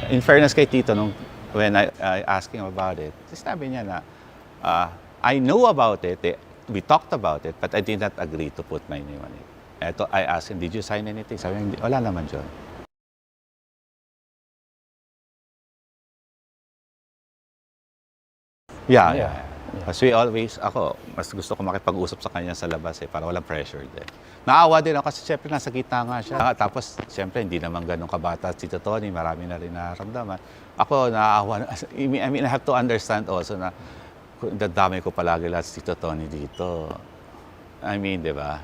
In fairness kay Tito, when I asked him about it, sinabi niya na, I know about it, we talked about it, but I did not agree to put my name on it. Eto, I asked him, did you sign anything? Sabi niya, wala naman, John. Yeah. Kasi we always, ako, mas gusto ko makipag-usap sa kanya sa labas para walang pressure din. Naawa din ako kasi siyempre nasa gitna nga siya. Tapos siyempre hindi naman ganun kabata si Tito Tony, marami na rin nararamdaman. Ako naawa, I mean, I have to understand also na dadamay ko palagi lahat si Tito Tony dito. I mean, di ba?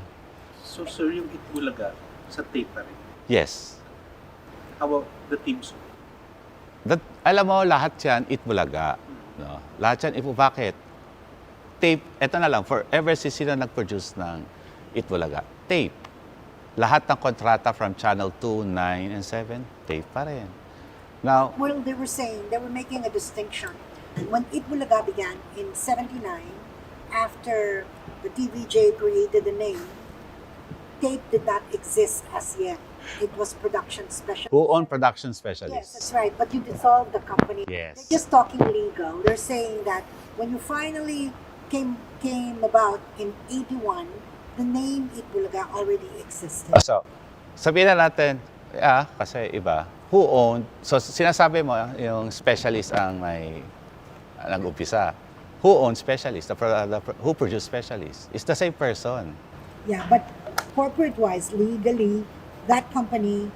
So sir, yung Itbulaga sa tape pa rin? Yes. How about the team song? Alam mo, lahat yan, Itbulaga. No? Lahat yan, bakit? Tape, eto na lang, forever sila nag-produce ng Itbulaga. Tape. Lahat ng kontrata from Channel 2, 9, and 7, tape pa rin. Now, well, they were saying, they were making a distinction. When Itbulaga began in 79, after the TVJ created the name, tape did not exist as yet. It was production specialist. Who owned production specialist? Yes, that's right. But you dissolved the company. Yes. They're just talking legal. They're saying that when you finally came about in 81, the name Itbulaga already existed. So, sabihin na natin, kasi iba, who owned, so sinasabi mo, yung specialist ang may nag-umpisa. Who owns specialist? Who produced specialist? It's the same person. Yeah, but corporate-wise, legally, that company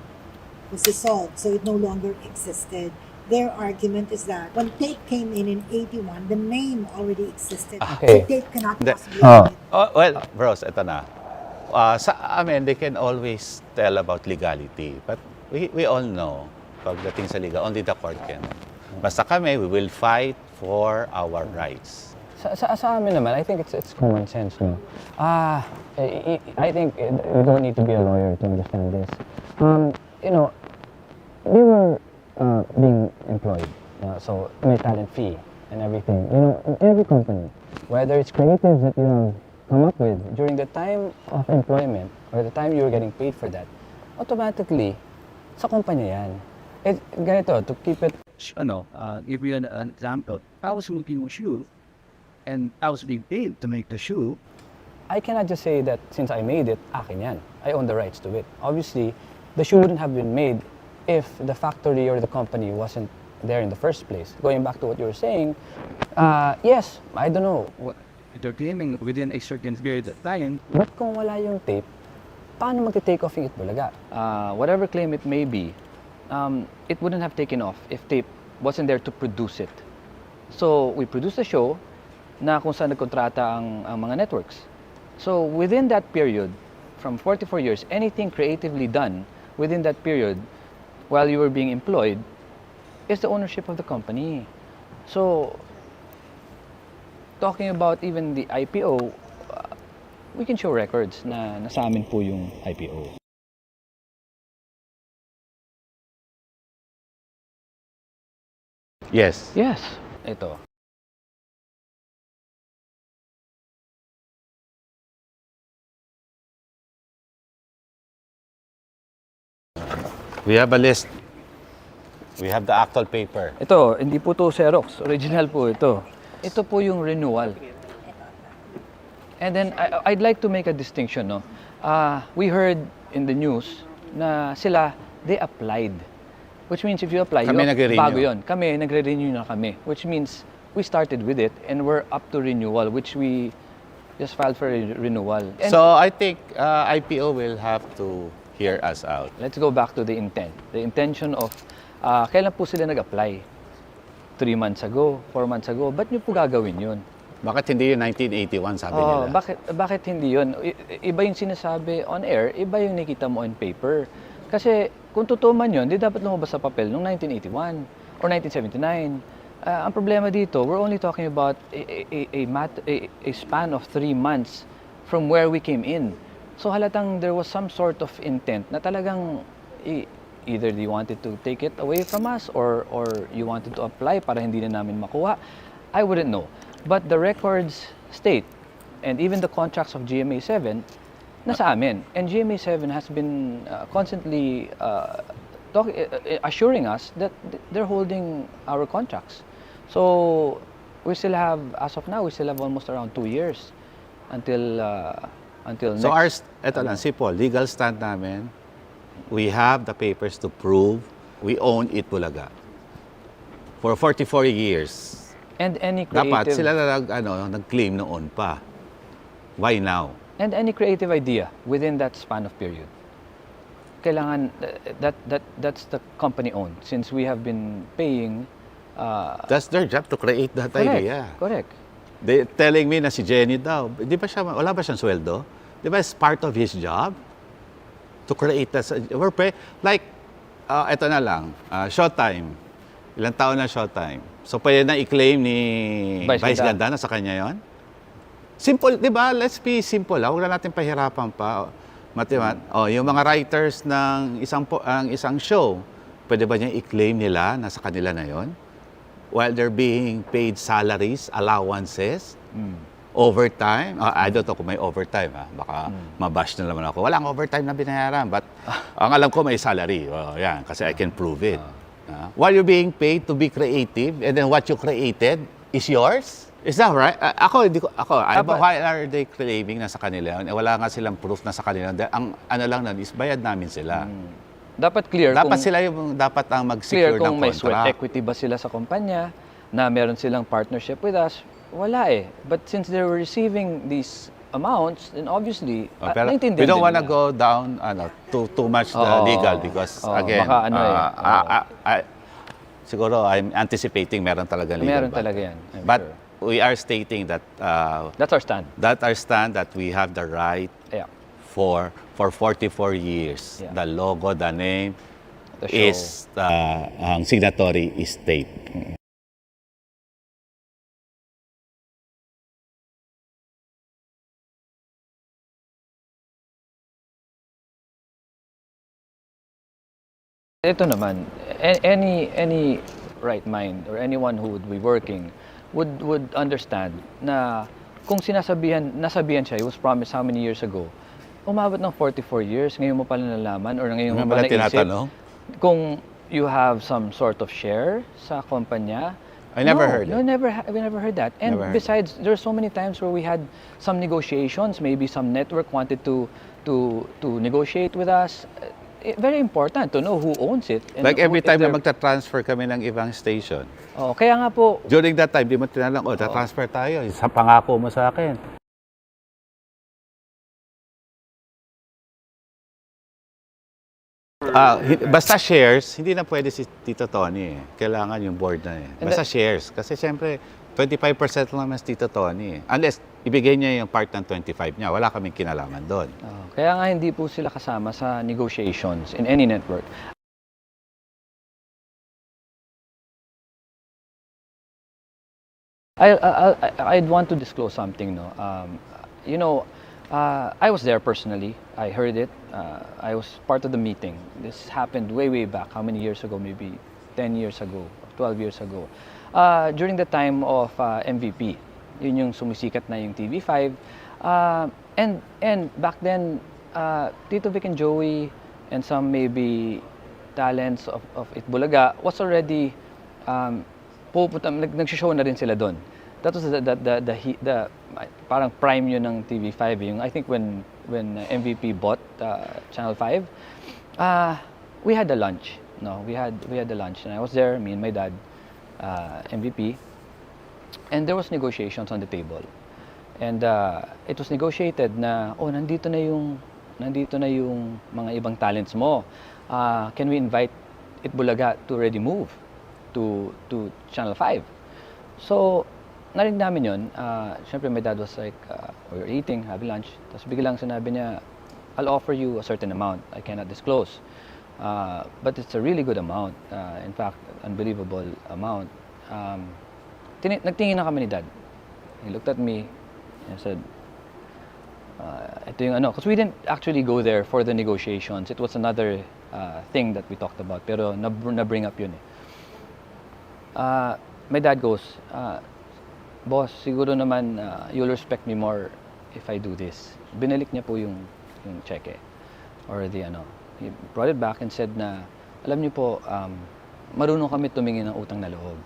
was dissolved, so it no longer existed. Their argument is that when tape came in 81, the name already existed. Okay. So tape cannot Hindi. possibly Well, bros, eto na. Sa amin, they can always tell about legality. But we all know, pagdating sa legal, only the court can. Basta kami, we will fight for our rights. Sa amin naman, I think it's common sense, no? I think you don't need to be a lawyer to understand this. You know, we were being employed, so may talent fee and everything. You know, in every company, whether it's creatives that you have come up with during the time of employment or the time you were getting paid for that, automatically, sa kumpanya yan. Ganito, to keep it... Give you an example. I was making a shoe, and I was being paid to make the shoe. I cannot just say that since I made it, akin yan. I own the rights to it. Obviously, the shoe wouldn't have been made if the factory or the company wasn't there in the first place. Going back to what you were saying, yes, I don't know. They're claiming within a certain period of time. But kung wala yung tape, paano mag-take off yung Itbulaga? Whatever claim it may be, it wouldn't have taken off if tape wasn't there to produce it. So, we produced a show na kung saan nagkontrata ang mga networks. So, within that period, from 44 years, anything creatively done within that period while you were being employed is the ownership of the company. So, talking about even the IPO, we can show records na nasa amin po yung IPO. Yes. Yes, ito. We have a list. We have the actual paper. Ito, hindi po to Xerox. Original po ito. Ito po yung renewal. And then, I'd like to make a distinction, no? We heard in the news na sila, they applied. Which means if you apply, Kami nagre-renew. bago yun. Kami, nagre-renew na kami. Which means, we started with it and we're up to renewal, which we just filed for renewal. And So I think IPO will have to hear us out. let's go back to the intent. The intention of, kailan po sila nag-apply? 3 months ago, 4 months ago. Ba't nyo po gagawin yun? Bakit hindi yung 1981, sabi nila? Bakit hindi yun? Iba yung sinasabi on air, iba yung nakita mo on paper. Kasi kung totoo man yun, di dapat lumabas sa papel noong 1981 or 1979. Ang problema dito, we're only talking about a span of 3 months from where we came in. So halatang there was some sort of intent na talagang either you wanted to take it away from us or you wanted to apply para hindi na namin makuha. I wouldn't know. But the records state, and even the contracts of GMA7, nasa amin. And GMA7 has been constantly assuring us that they're holding our contracts. So we still have, as of now, we still have almost around 2 years until next. So ours, eto lang, simple, legal stand namin, we have the papers to prove we own Eat Bulaga for 44 years. And any creative, Dapat sila na nag-claim noon pa. Why now? and any creative idea within that span of period. Kailangan that's the company owned, since we have been paying. That's their job to create that idea. Correct. They telling me na si Jenny daw, di ba siya, wala ba siyang sweldo? Di ba it's part of his job to create that? Like, eto na lang, Showtime. Ilang taon na Showtime. So pwede na i-claim ni Vice Ganda na sa kanya yon. Simple, di ba? Let's be simple. Huwag na natin pahirapan pa. Yung mga writers ng isang show, pwede ba niya i-claim nila na sa kanila na yon? While they're being paid salaries, allowances, overtime. I don't know kung may overtime. Baka mabash na naman ako. Walang overtime na binayaran. But ang alam ko may salary. Yan, kasi I can prove it. While you're being paid to be creative, and then what you created is yours? Is that right? Why are they claiming na sa kanila? Wala nga silang proof na sa kanila. Ang ano lang nun is bayad namin sila. Dapat clear Dapat sila yung dapat ang mag-secure ng kung may contract. sweat equity ba sila sa kumpanya, na meron silang partnership with us. Wala eh. But since they were receiving these amounts, then obviously, Pero naintindihan we don't din wanna nila. go down too much legal because again, baka siguro I'm anticipating meron talaga legal. Meron talaga yan. I'm But sure. we are stating that That's our stand. that we have the right Yeah. for 44 years. Yeah. The logo, the name The show. is ang signatory is tape. Ito naman, any right mind or anyone who would be working would understand na kung nasabihan siya, he was promised how many years ago, umabot ng 44 years, ngayon mo pala nalaman or ngayon mo pala naisip kung you have some sort of share sa kumpanya. I never heard it. No, we never heard that. And besides, there are so many times where we had some negotiations, maybe some network wanted to negotiate with us. Very important to know who owns it. And Like every time na they're- magta-transfer kami ng ibang station, kaya nga po, during that time, di mo tinalang, ta-transfer tayo. Sa pangako mo sa akin. Basta shares, hindi na pwede si Tito Tony eh. Kailangan yung board na eh. Basta shares. Kasi siyempre, 25% lang naman si Tito Tony eh. Unless, ibigay niya yung part ng 25 niya. Wala kaming kinalaman doon. kaya nga hindi po sila kasama sa negotiations in any network. I'd want to disclose something, no. I was there personally. I heard it. I was part of the meeting. This happened way back. How many years ago? Maybe 10 years ago, 12 years ago. During the time of MVP. Yun yung sumisikat na yung TV5. And back then, Tito Vic and Joey and some maybe talents of Itbulaga was already nagsishow na rin sila doon. That was the parang prime yun ng TV5. Yung, I think when MVP bought Channel 5, we had a lunch. No, we had a lunch, and I was there, me and my dad, MVP, and there was negotiations on the table, and it was negotiated na nandito na yung mga ibang talents mo. Can we invite Itbulaga to already move to Channel 5? So narinig namin yun. Siyempre my dad was like, we were eating, having lunch, tapos biglang sinabi niya, I'll offer you a certain amount. I cannot disclose. But it's a really good amount. In fact, unbelievable amount. Nagtingin na kami ni Dad. He looked at me and said, ito yung ano. Because we didn't actually go there for the negotiations. It was another thing that we talked about. Pero na-bring up yun eh. My dad goes, Boss, siguro naman you'll respect me more if I do this. Binalik niya po yung cheque. Or the ano. He brought it back and said na, Alam niyo po, marunong kami tumingin ng utang na loob.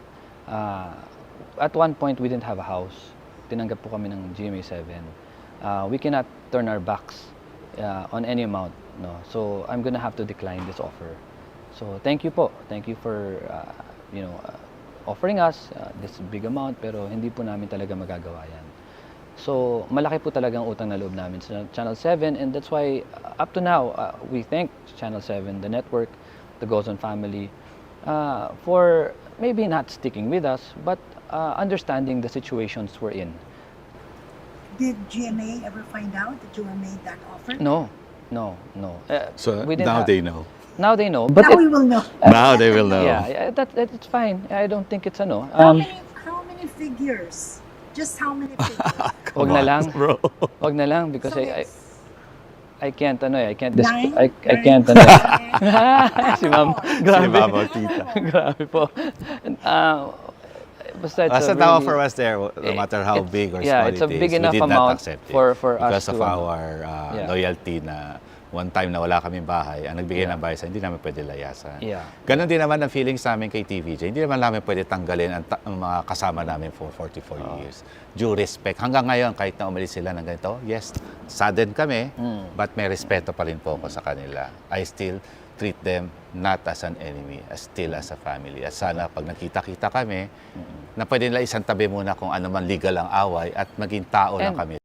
At one point, we didn't have a house. Tinanggap po kami ng GMA 7. We cannot turn our backs on any amount. No? So, I'm gonna have to decline this offer. So, thank you po. Thank you for, offering us this big amount, pero hindi po namin talaga magagawa yan. So, malaki po talagang utang na loob namin sa Channel 7, and that's why, up to now, we thank Channel 7, the network, the Gozon family, for maybe not sticking with us, but understanding the situations we're in. Did GMA ever find out that you were made that offer? No. So We didn't now have- they know. Now they know, but Now we will know. Now they will know. yeah, it's fine. I don't think it's ano. How many figures? Just how many figures? Wag na lang. Bro. Wag na lang because So I can't I can't Nine? I Nine? can't si ma'am. Si Grabe. Mama Tita. Grabe po. Basta it's Basta a tao really- for us there, no matter how it's- big or yeah, small it's a it is, big we enough did not amount accept it. for us Because to, of our yeah. loyalty na one time na wala kaming bahay, ang nagbigay ng bahay sa hindi namin pwede layasan. Yeah. Ganon din naman ang feeling sa amin kay TVJ. Hindi naman namin pwede tanggalin ang mga kasama namin for 44 years. Due respect. Hanggang ngayon, kahit na umalis sila ng ganito, yes, saddened kami, but may respeto pa rin po ako sa kanila. I still treat them not as an enemy, as still as a family. At sana pag nakita-kita kami, na pwede nila isang tabi muna kung ano man legal ang away at maging tao lang And- kami.